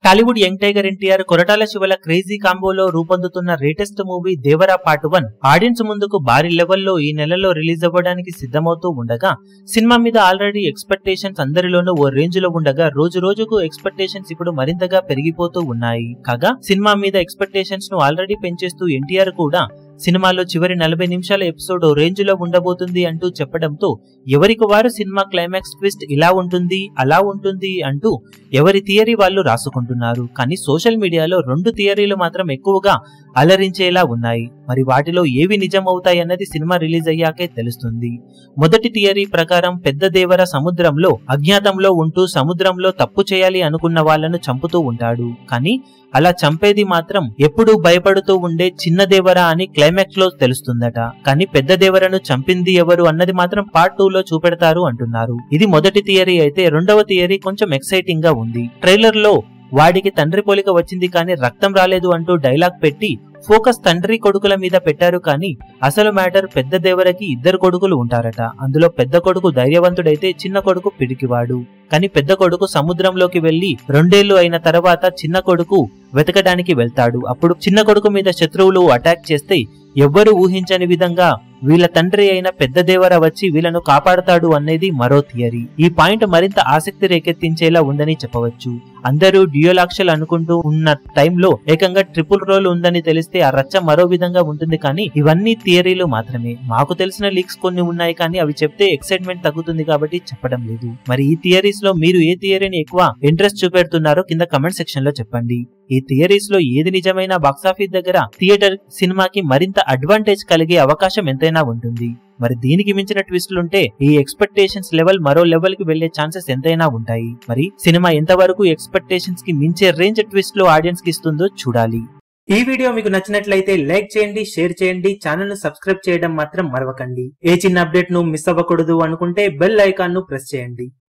Tollywood young tiger NTR Koratala శివల crazy కాంబోలో రూపొందుతున్న latest movie Devara part 1 audience ముందుకు భారీ లెవెల్లో ఈ నెలలో రిలీజ్ అవ్వడానికి సిద్ధమవుతూ ఉండగా సినిమా మీద ఆల్రెడీ ఎక్స్పెక్టేషన్స్ అందరిలోనూ ఓ రేంజ్ లో ఉండగా రోజు రోజుకు ఎక్స్పెక్టేషన్స్ ఇప్పుడు మరింతగా పెరిగిపోతూ ఉన్నాయి. కాగా సినిమా మీద ఎక్స్పెక్టేషన్స్ ను ఆల్రెడీ పెంచేస్తూ ఎన్టీఆర్ కూడా సినిమాలో చివరి 40 నిమిషాల ఎపిసోడ్ రేంజ్ లో ఉండబోతుంది అంటూ చెప్పడంతో ఎవరికి వారు సినిమా క్లైమాక్స్ ట్విస్ట్ ఇలా ఉంటుంది అలా ఉంటుంది అంటూ ఎవరి థియరీ వాళ్ళు రాసుకుంటున్నారు. కానీ సోషల్ మీడియాలో 2 థియరీలు మాత్రం ఎక్కువగా అలరించేలా ఉన్నాయి. మరి వాటిలో ఏవి నిజం అవుతాయి అన్నది సినిమా రిలీజ్ అయ్యాకే తెలుస్తుంది. మొదటి థియరీ ప్రకారం పెద్ద దేవర సముద్రంలో అజ్ఞాతంలో ఉంటూ సముద్రంలో తప్పు చేయాలి అనుకున్న వాళ్ళను చంపుతూ ఉంటాడు. కానీ అలా చంపేది మాత్రం ఎప్పుడూ భయపడుతూ ఉండే చిన్న దేవర అని క్లైమాక్స్ లో తెలుస్తుందట. కానీ పెద్ద దేవరను చంపింది ఎవరు అన్నది మాత్రం పార్ట్ 2 లో చూపెడతారు అంటున్నారు. ఇది మొదటి థియరీ అయితే రెండవ థియరీ కొంచెం ఎక్సైటింగ్ గా ఉంది. ట్రైలర్ లో వాడికి తండ్రి పోలిక వచ్చింది కానీ రక్తం రాలేదు అంటూ డైలాగ్ పెట్టి ఫోకస్ తండ్రి కొడుకుల మీద పెట్టారు. కానీ అసలు మ్యాటర్ పెద్ద దేవరకి 2 కొడుకులు ఉంటారట. అందులో పెద్ద కొడుకు ధైర్యవంతుడైతే చిన్న కొడుకు పిరికివాడు. కానీ పెద్ద కొడుకు సముద్రంలోకి వెళ్లి 2 ఏళ్లు అయిన తర్వాత చిన్న కొడుకు వెతకడానికి వెళ్తాడు. అప్పుడు చిన్న కొడుకు మీద శత్రువులు అటాక్ చేస్తే ఎవ్వరూ ఊహించని విధంగా వీళ్ళ తండ్రి అయిన పెద్ద దేవర వచ్చి వీళ్ళను కాపాడతాడు అనేది మరో థియరీ. ఈ పాయింట్ మరింత ఆసక్తి రేకెత్తించేలా ఉందని చెప్పవచ్చు. అందరూ డ్యూయలాక్షలు అనుకుంటూ ఉన్న టైంలో ఏకంగా ట్రిపుల్ రోల్ ఉందని తెలిస్తే ఆ రచ్చ మరో విధంగా ఉంటుంది. కానీ ఇవన్నీ థియరీలు మాత్రమే. మాకు తెలిసిన లీక్స్ కొన్ని ఉన్నాయి కానీ అవి చెప్తే ఎక్సైట్మెంట్ తగ్గుతుంది కాబట్టి చెప్పడం లేదు. మరి ఈ థియరీస్ లో మీరు ఏ థియరీని ఎక్కువ ఇంట్రెస్ట్ చూపెడుతున్నారో కింద కమెంట్ సెక్షన్ లో చెప్పండి. ఈ థియరీస్ లో ఏది నిజమైన బాక్సాఫీస్ దగ్గర థియేటర్ సినిమాకి మరింత అడ్వాంటేజ్ కలిగే అవకాశం ఎంతైనా ఉంటుంది. మరి దీనికి మించిన ట్విస్టులుంటే ఈ ఎక్స్పెక్టేషన్స్ లెవెల్ మరో లెవెల్ కి వెళ్లే ఛాన్సెస్ ఎంతైనా ఉంటాయి. మరి సినిమా ఎంతవరకు ఎక్స్పెక్టేషన్స్ కి మించే రేంజ్ ట్విస్ట్ లో ఆడియన్స్ కి ఇస్తుందో చూడాలి. ఈ వీడియో మీకు నచ్చినట్లయితే లైక్ చేయండి, షేర్ చేయండి, ఛానల్ ను సబ్స్క్రైబ్ చేయడం మాత్రం మరవకండి. ఏ చిన్న అప్డేట్ ను మిస్ అవ్వకూడదు అనుకుంటే బెల్ ఐకాన్ ను ప్రెస్ చేయండి.